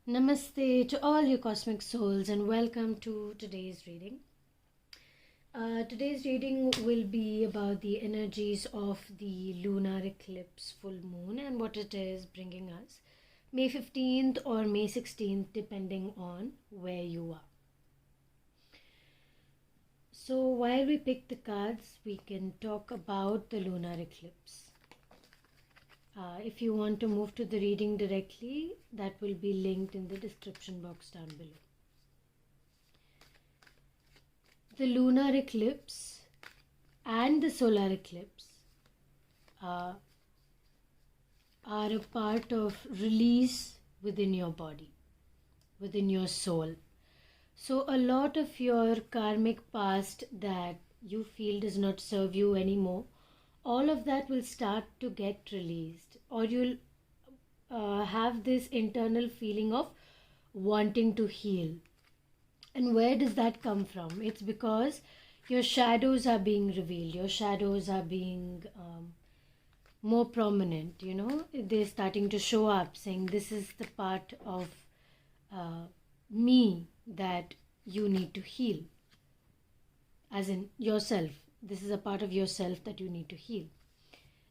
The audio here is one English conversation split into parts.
Namaste to all you cosmic souls and welcome to today's reading. Today's reading will be about the energies of the lunar eclipse full moon and what it is bringing us May 15th or May 16th depending on where you are. So while we pick the cards, we can talk about the lunar eclipse. If you want to move to the reading directly, that will be linked in the description box down below. The lunar eclipse and the solar eclipse are a part of release within your body, within your soul. So a lot of your karmic past that you feel does not serve you anymore, all of that will start to get released, or you'll have this internal feeling of wanting to heal. And where does that come from? It's because your shadows are being revealed. Your shadows are being more prominent, They're starting to show up, saying this is the part of me that you need to heal. As in yourself. This is a part of yourself that you need to heal.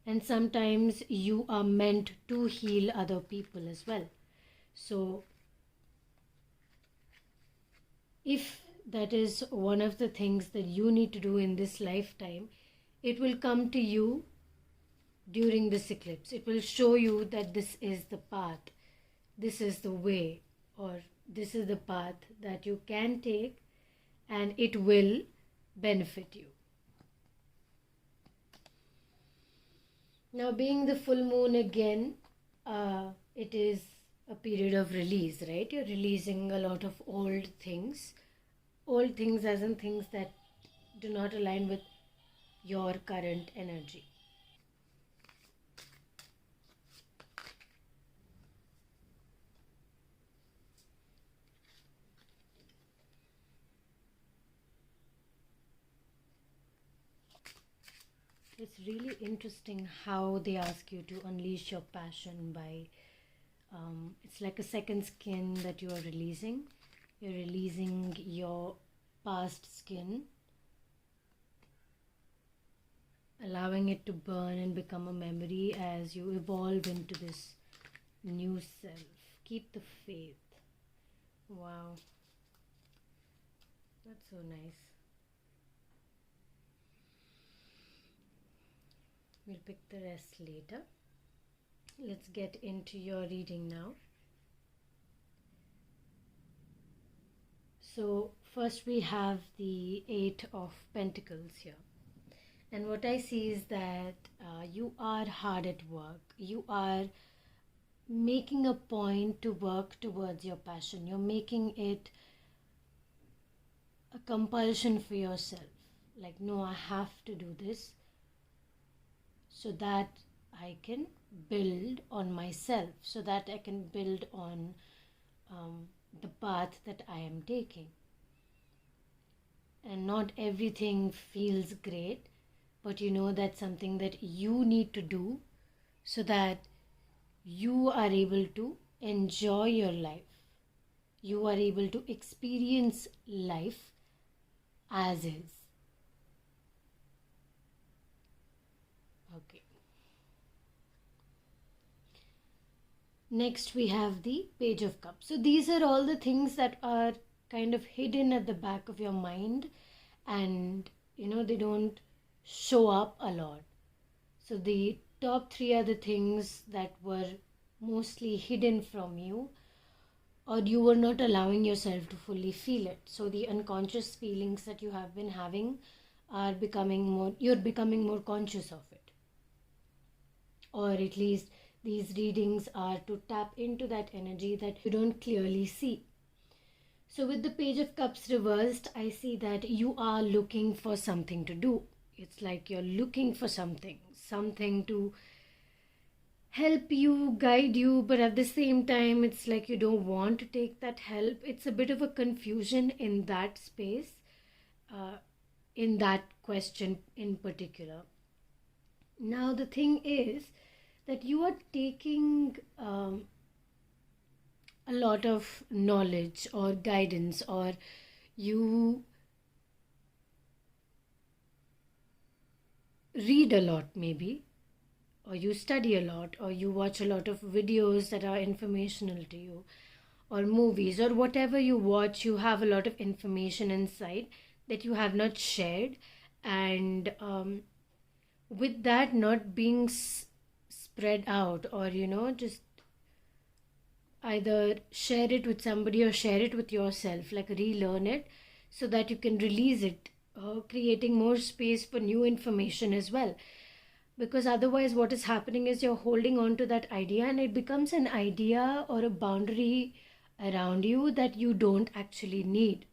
And sometimes you are meant to heal other people as well. So if that is one of the things that you need to do in this lifetime, it will come to you during this eclipse. It will show you that this is the path, this is the way, or this is the path that you can take, and it will benefit you. Now, being the full moon again, it is a period of release, right? You're releasing a lot of old things as in things that do not align with your current energy. It's really interesting how they ask you to unleash your passion by it's like a second skin that you are releasing. You're releasing your past skin, allowing it to burn and become a memory as you evolve into this new self. Keep the faith. Wow, that's so nice. We'll pick the rest later. Let's get into your reading now. So first we have the Eight of Pentacles here. And what I see is that you are hard at work. You are making a point to work towards your passion. You're making it a compulsion for yourself. Like, no, I have to do this so that I can build on myself, so that I can build on the path that I am taking. And not everything feels great, but you know that's something that you need to do so that you are able to enjoy your life. You are able to experience life as is. Okay. Next we have the Page of Cups. So these are all the things that are kind of hidden at the back of your mind, and they don't show up a lot. So the top three are the things that were mostly hidden from you, or you were not allowing yourself to fully feel it. So the unconscious feelings that you have been having are you're becoming more conscious of it. Or at least these readings are to tap into that energy that you don't clearly see. So with the Page of Cups reversed, I see that you are looking for something to do. It's like you're looking for something to help you, guide you, but at the same time, it's like you don't want to take that help. It's a bit of a confusion in that space, in that question in particular. Now, the thing is that you are taking a lot of knowledge or guidance, or you read a lot maybe, or you study a lot, or you watch a lot of videos that are informational to you, or movies, or whatever you watch, you have a lot of information inside that you have not shared. And with that not being spread out, or just either share it with somebody or share it with yourself, like relearn it so that you can release it, creating more space for new information as well. Because otherwise what is happening is you're holding on to that idea, and it becomes an idea or a boundary around you that you don't actually need.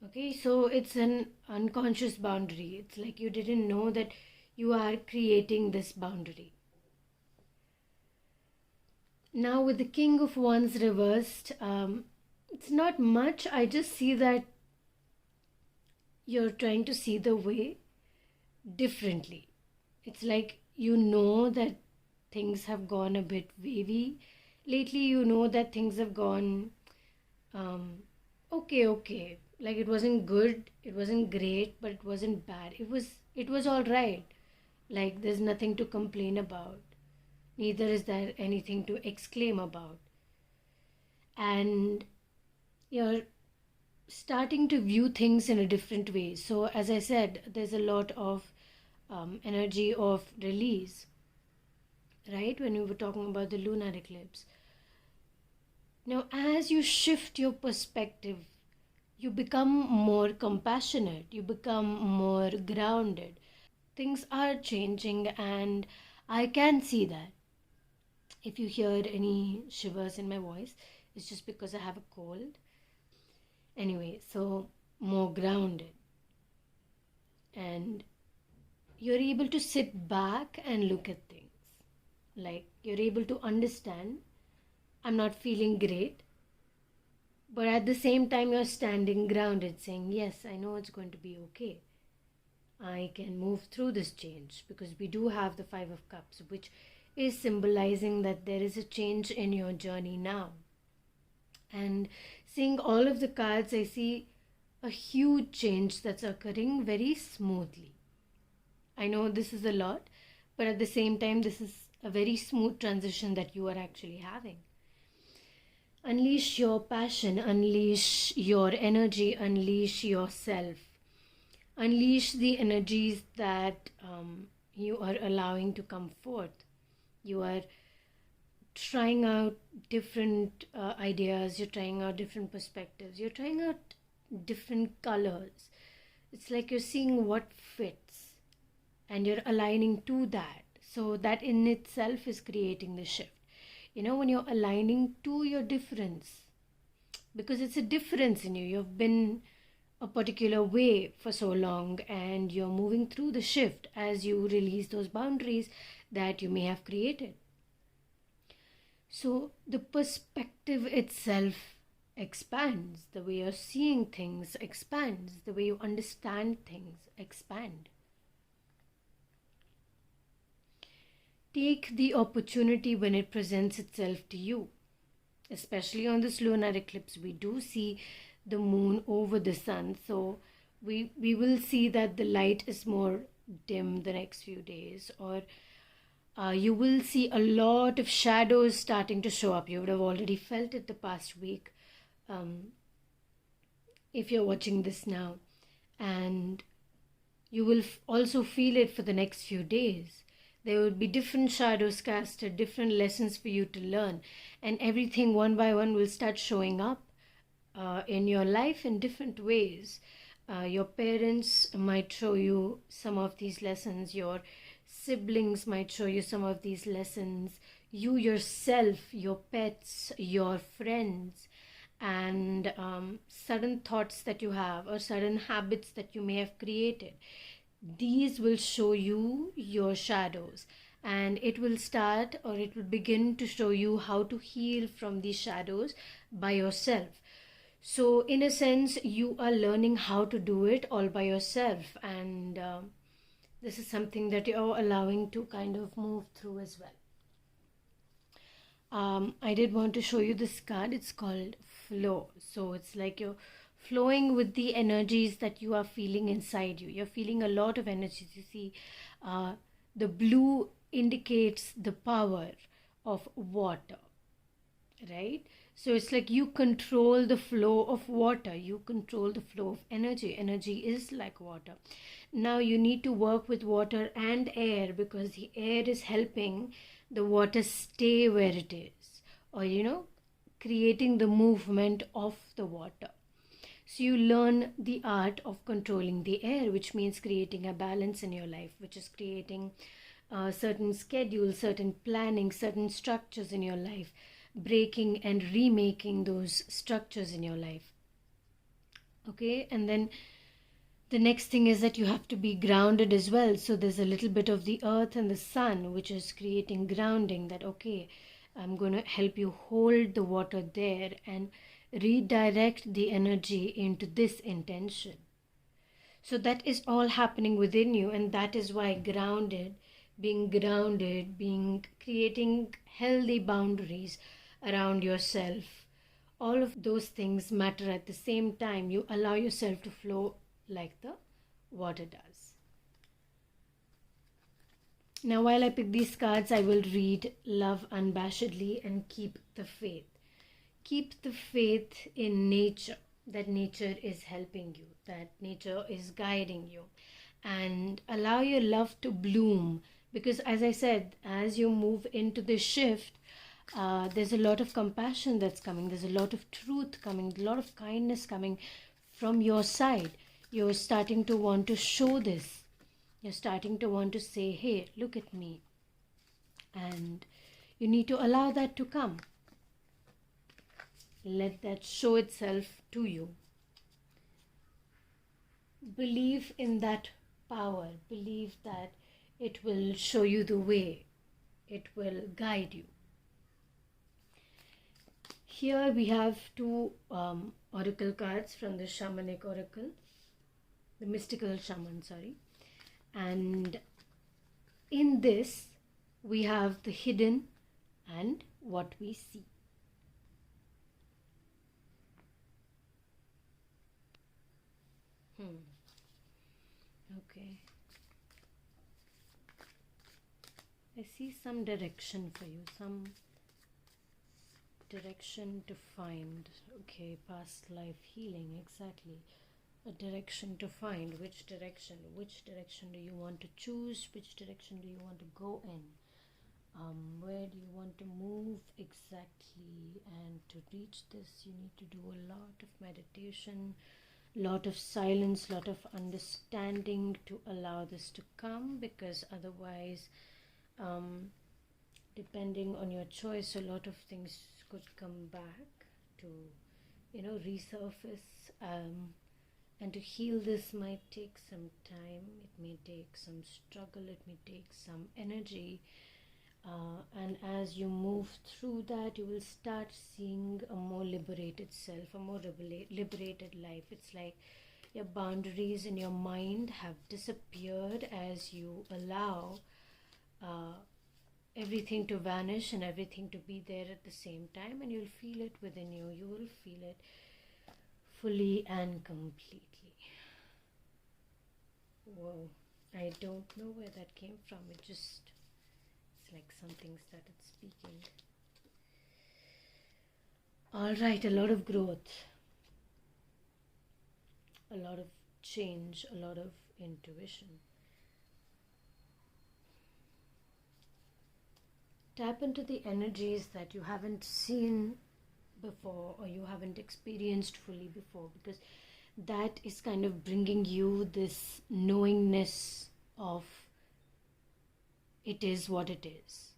Okay, so it's an unconscious boundary. It's like you didn't know that you are creating this boundary. Now with the King of Wands reversed, it's not much. I just see that you're trying to see the way differently. It's like that things have gone a bit wavy lately. That things have gone okay. Like it wasn't good, it wasn't great, but it wasn't bad. It was all right. Like there's nothing to complain about. Neither is there anything to exclaim about. And you're starting to view things in a different way. So as I said, there's a lot of energy of release, right? When we were talking about the lunar eclipse. Now, as you shift your perspective, you become more compassionate, you become more grounded. Things are changing, and I can see that. If you hear any shivers in my voice, it's just because I have a cold. Anyway, so more grounded. And you're able to sit back and look at things. Like you're able to understand, I'm not feeling great, but at the same time you're standing grounded, saying, yes, I know it's going to be okay. I can move through this change, because we do have the Five of Cups, which is symbolizing that there is a change in your journey now. And seeing all of the cards, I see a huge change that's occurring very smoothly. I know this is a lot, but at the same time, this is a very smooth transition that you are actually having. Unleash your passion, unleash your energy, unleash yourself. Unleash the energies that you are allowing to come forth. You are trying out different ideas, you're trying out different perspectives, you're trying out different colors. It's like you're seeing what fits and you're aligning to that. So that in itself is creating the shift. When you're aligning to your difference, because it's a difference in you. You've been a particular way for so long, and you're moving through the shift as you release those boundaries that you may have created. So the perspective itself expands. The way you're seeing things expands. The way you understand things expand. Take the opportunity when it presents itself to you. Especially on this lunar eclipse, we do see the moon over the sun. So we will see that the light is more dim the next few days, or you will see a lot of shadows starting to show up. You would have already felt it the past week if you're watching this now. And you will also feel it for the next few days. There will be different shadows casted, different lessons for you to learn. And everything one by one will start showing up in your life in different ways. Your parents might show you some of these lessons. Your siblings might show you some of these lessons. You yourself, your pets, your friends, and sudden thoughts that you have, or sudden habits that you may have created. These will show you your shadows, and it will start, or it will begin to show you how to heal from these shadows by yourself. So in a sense, you are learning how to do it all by yourself, and this is something that you're allowing to kind of move through as well. I did want to show you this card. It's called Flow. So it's like you're flowing with the energies that you are feeling inside you. You're feeling a lot of energies. You see, uh, the blue indicates the power of water, right? So it's like you control the flow of water, you control the flow of energy. Energy is like water. Now you need to work with water and air, because the air is helping the water stay where it is, or creating the movement of the water. So you learn the art of controlling the air, which means creating a balance in your life, which is creating certain schedules, certain planning, certain structures in your life, breaking and remaking those structures in your life. Okay, and then the next thing is that you have to be grounded as well. So there's a little bit of the earth and the sun, which is creating grounding, that okay, I'm going to help you hold the water there and redirect the energy into this intention. So that is all happening within you, and that is why grounded, being creating healthy boundaries around yourself, all of those things matter. At the same time, you allow yourself to flow like the water does. Now, while I pick these cards, I will read Love Unabashedly and Keep the Faith. Keep the faith in nature, that nature is helping you, that nature is guiding you, and allow your love to bloom. Because as I said, as you move into this shift, there's a lot of compassion that's coming, there's a lot of truth coming, a lot of kindness coming from your side. You're starting to want to show this. You're starting to want to say, hey, look at me. And you need to allow that to come. Let that show itself to you. Believe in that power. Believe that it will show you the way. It will guide you. Here we have two oracle cards from the shamanic oracle, the mystical shaman, sorry. And in this, we have the hidden and what we see. Okay. I see some direction for you, some direction to find. Okay, past life healing, exactly. A direction to find. Which direction do you want to choose? Which direction do you want to go in? Where do you want to move exactly? And to reach this, you need to do a lot of meditation, lot of silence, lot of understanding to allow this to come, because otherwise, depending on your choice, a lot of things could come back to resurface, and to heal this might take some time. It may take some struggle, it may take some energy, and as you move through that, you will start seeing a more liberated self, a more liberated life. It's like your boundaries in your mind have disappeared as you allow everything to vanish and everything to be there at the same time, and you'll feel it within you. You will feel it fully and completely. Whoa, I don't know where that came from. It's like something started speaking. All right, a lot of growth, a lot of change, a lot of intuition. Tap into the energies that you haven't seen before or you haven't experienced fully before, because that is kind of bringing you this knowingness of it is what it is.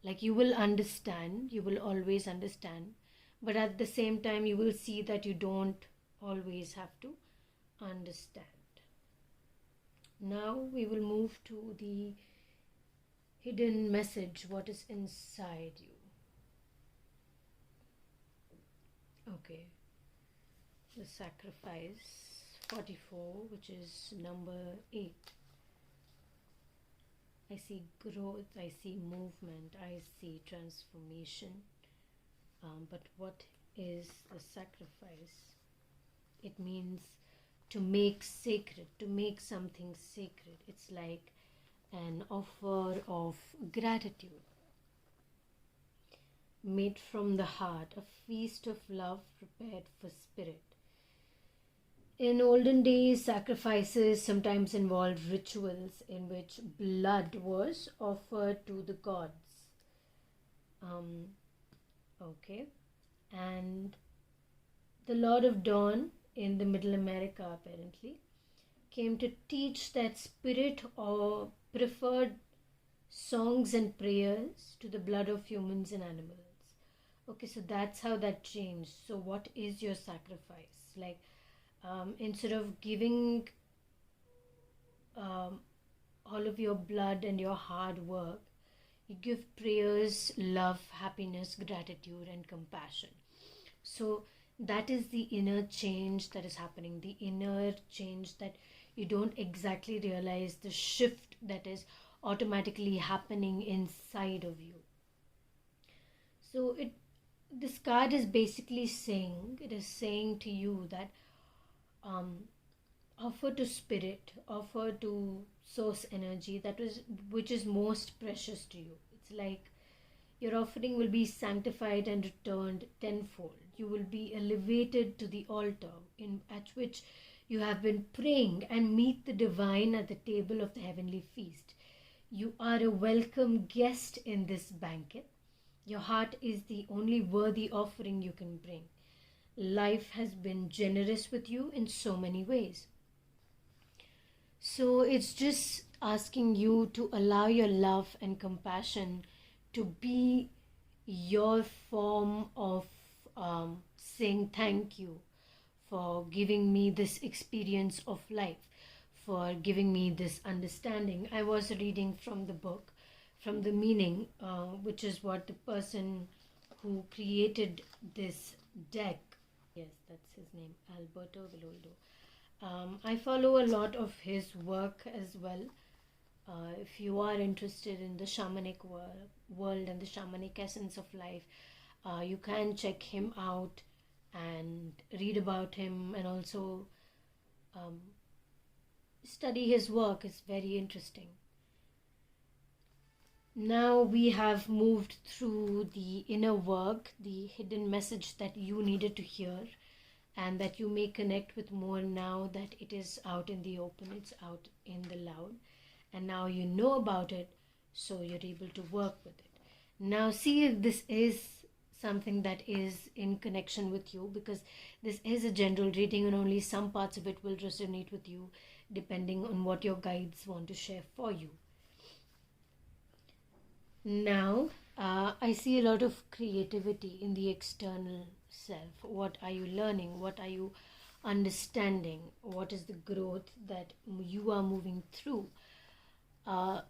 Like you will understand, you will always understand, but at the same time you will see that you don't always have to understand. Now we will move to the hidden message, what is inside you. Okay, the sacrifice 44, which is number 8. I see growth, I see movement, I see transformation. But what is the sacrifice? It means to make sacred, to make something sacred. It's like an offer of gratitude made from the heart, a feast of love prepared for spirit. In olden days, sacrifices sometimes involved rituals in which blood was offered to the gods. Okay, and the Lord of Dawn in the Middle America apparently came to teach that spirit or preferred songs and prayers to the blood of humans and animals. Okay, so that's how that changed. So what is your sacrifice? Like, instead of giving all of your blood and your hard work, you give prayers, love, happiness, gratitude, and compassion. So that is the inner change that is happening, the inner change that you don't exactly realize, the shift that is automatically happening inside of you. So this card is basically saying, it is saying to you that offer to spirit, offer to source energy which is most precious to you. It's like your offering will be sanctified and returned tenfold. You will be elevated to the altar at which you have been praying and meet the divine at the table of the heavenly feast. You are a welcome guest in this banquet. Your heart is the only worthy offering you can bring. Life has been generous with you in so many ways. So it's just asking you to allow your love and compassion to be your form of saying thank you for giving me this experience of life, for giving me this understanding. I was reading from the book, from the meaning, which is what the person who created this deck, yes, that's his name, Alberto Villoldo. I follow a lot of his work as well. If you are interested in the shamanic world and the shamanic essence of life, you can check him out and read about him, and also study his work. It's very interesting. Now we have moved through the inner work, the hidden message that you needed to hear and that you may connect with more now that it is out in the open, it's out in the loud, and now you know about it, so you're able to work with it. Now see if this is something that is in connection with you, because this is a general reading and only some parts of it will resonate with you depending on what your guides want to share for you. Now, I see a lot of creativity in the external self. What are you learning? What are you understanding? What is the growth that you are moving through? While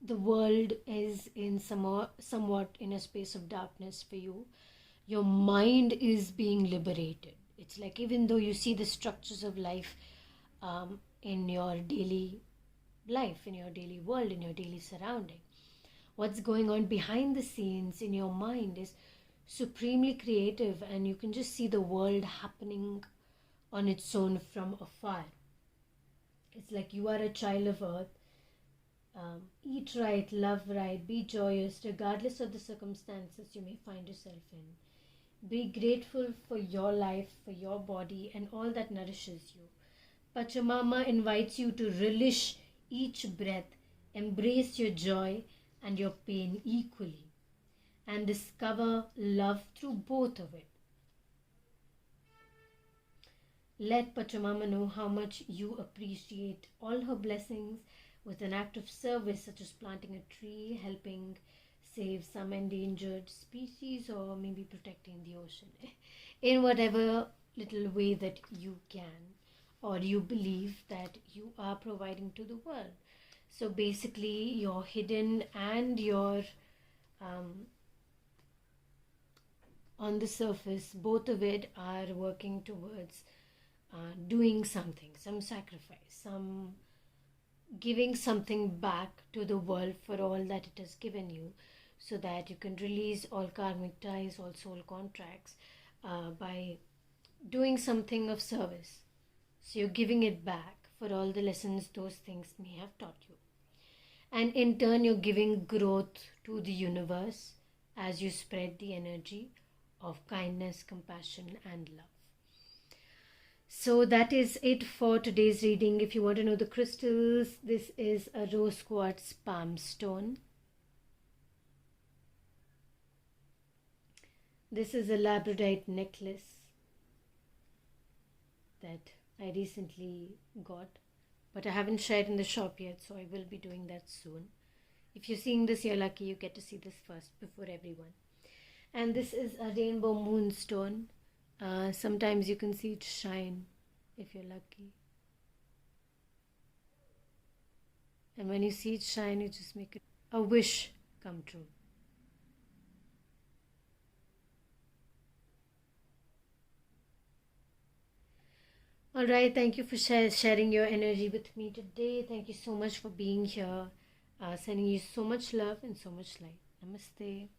the world is in somewhat in a space of darkness for you, your mind is being liberated. It's like even though you see the structures of life in your daily life, in your daily world, in your daily surrounding, what's going on behind the scenes in your mind is supremely creative, and you can just see the world happening on its own from afar. It's like you are a child of earth. Eat right, love right, be joyous regardless of the circumstances you may find yourself in. Be grateful for your life, for your body, and all that nourishes you. Pachamama invites you to relish each breath, embrace your joy and your pain equally, and discover love through both of it. Let Pachamama know how much you appreciate all her blessings with an act of service, such as planting a tree, helping save some endangered species, or maybe protecting the ocean in whatever little way that you can or you believe that you are providing to the world. So basically your hidden and your on the surface, both of it are working towards doing something, some sacrifice, some giving something back to the world for all that it has given you, so that you can release all karmic ties, all soul contracts, by doing something of service. So you're giving it back for all the lessons those things may have taught you. And in turn, you're giving growth to the universe as you spread the energy of kindness, compassion, and love. So that is it for today's reading. If you want to know the crystals, this is a rose quartz palm stone. This is a labradorite necklace that I recently got, but I haven't shared in the shop yet, so I will be doing that soon. If you're seeing this, you're lucky. You get to see this first before everyone. And this is a rainbow moonstone. Sometimes you can see it shine if you're lucky. And when you see it shine, you just make it a wish come true. All right, thank you for sharing your energy with me today. Thank you so much for being here. Sending you so much love and so much light. Namaste.